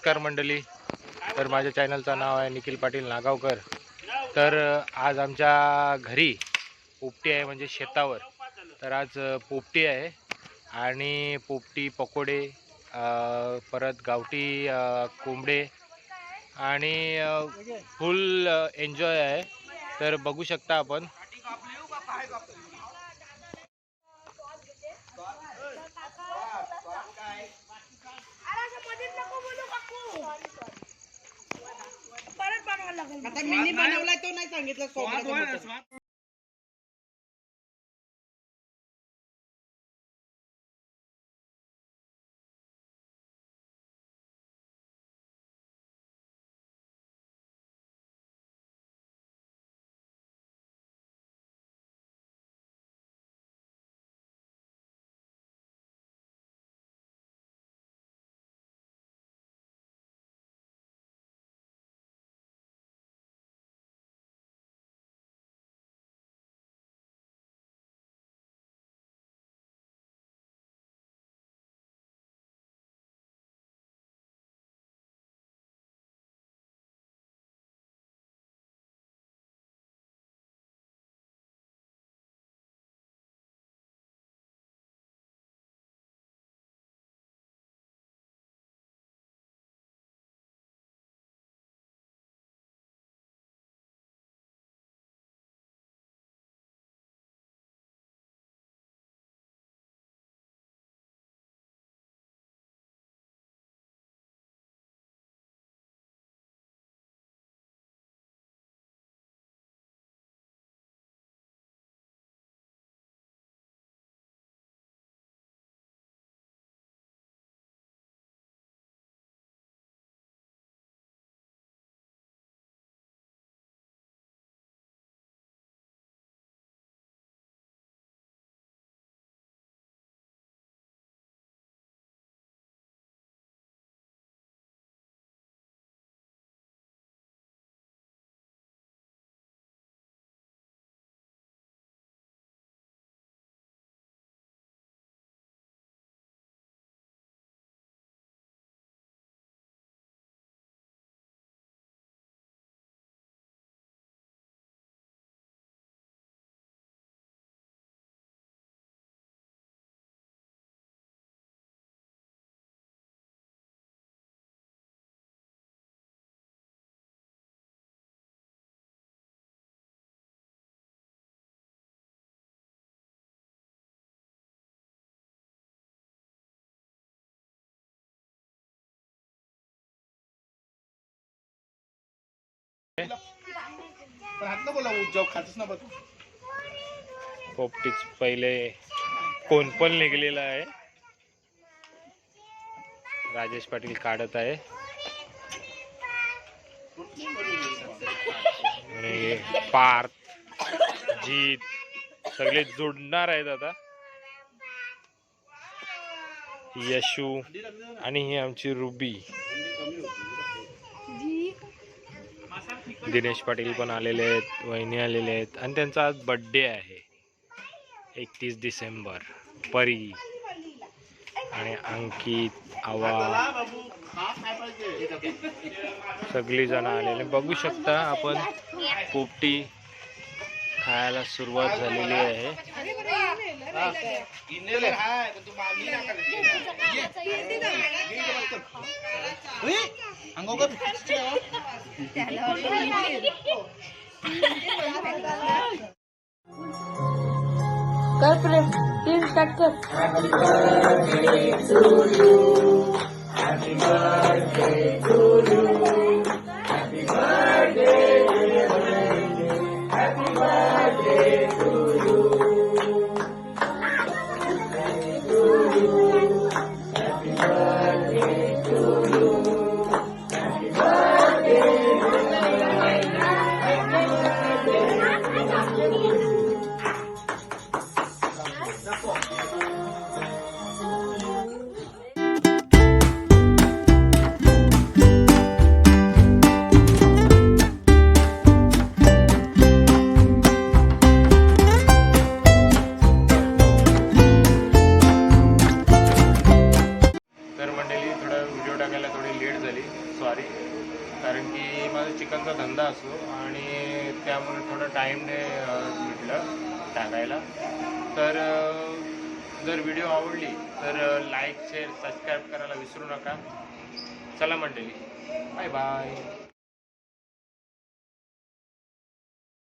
नमस्कार मंडळी. तर माझ्या चॅनलचं नाव आहे निखिल पाटील नागावकर. तर आज आमच्या घरी पोपटी आहे, म्हणजे शेतावर. तर आज पोपटी आहे आणि पोपटी पकोडे, परत गावठी कोंबडे आणि फुल एन्जॉय आहे. तर बघू शकता आपण. आता मिनी बनवलाय तो नाही सांगितलं सोबत. पोपटीच पहिले कोण पण निघलेला आहे. राजेश पाटील काढत आहे आणि पार्थ, जीत सगळे जोडणार आहेत आता. यशू आणि ही आमची रुबी. दिनेश पाटील पण आलेले आहेत, वहिनी आलेले आहेत आणि त्यांचा आज बर्थडे आहे 31 डिसेंबर. परी आणि अंकित, आवा सगळी जण आलेले. बघू शकता आपण पोपटी खायला सुरुवात झालेली आहे. कर प्रेम 3 स्टार्ट कर. Happy birthday to you. Happy birthday to you. Happy birthday dear baby. Happy birthday to you. To you. Happy birthday to you. Happy birthday असतो आणि त्यामुळे थोडं टाईमने भेटलं टाकायला. तर जर व्हिडिओ आवडली तर लाईक शेअर सबस्क्राईब करायला विसरू नका. चला मंडळी, बाय बाय.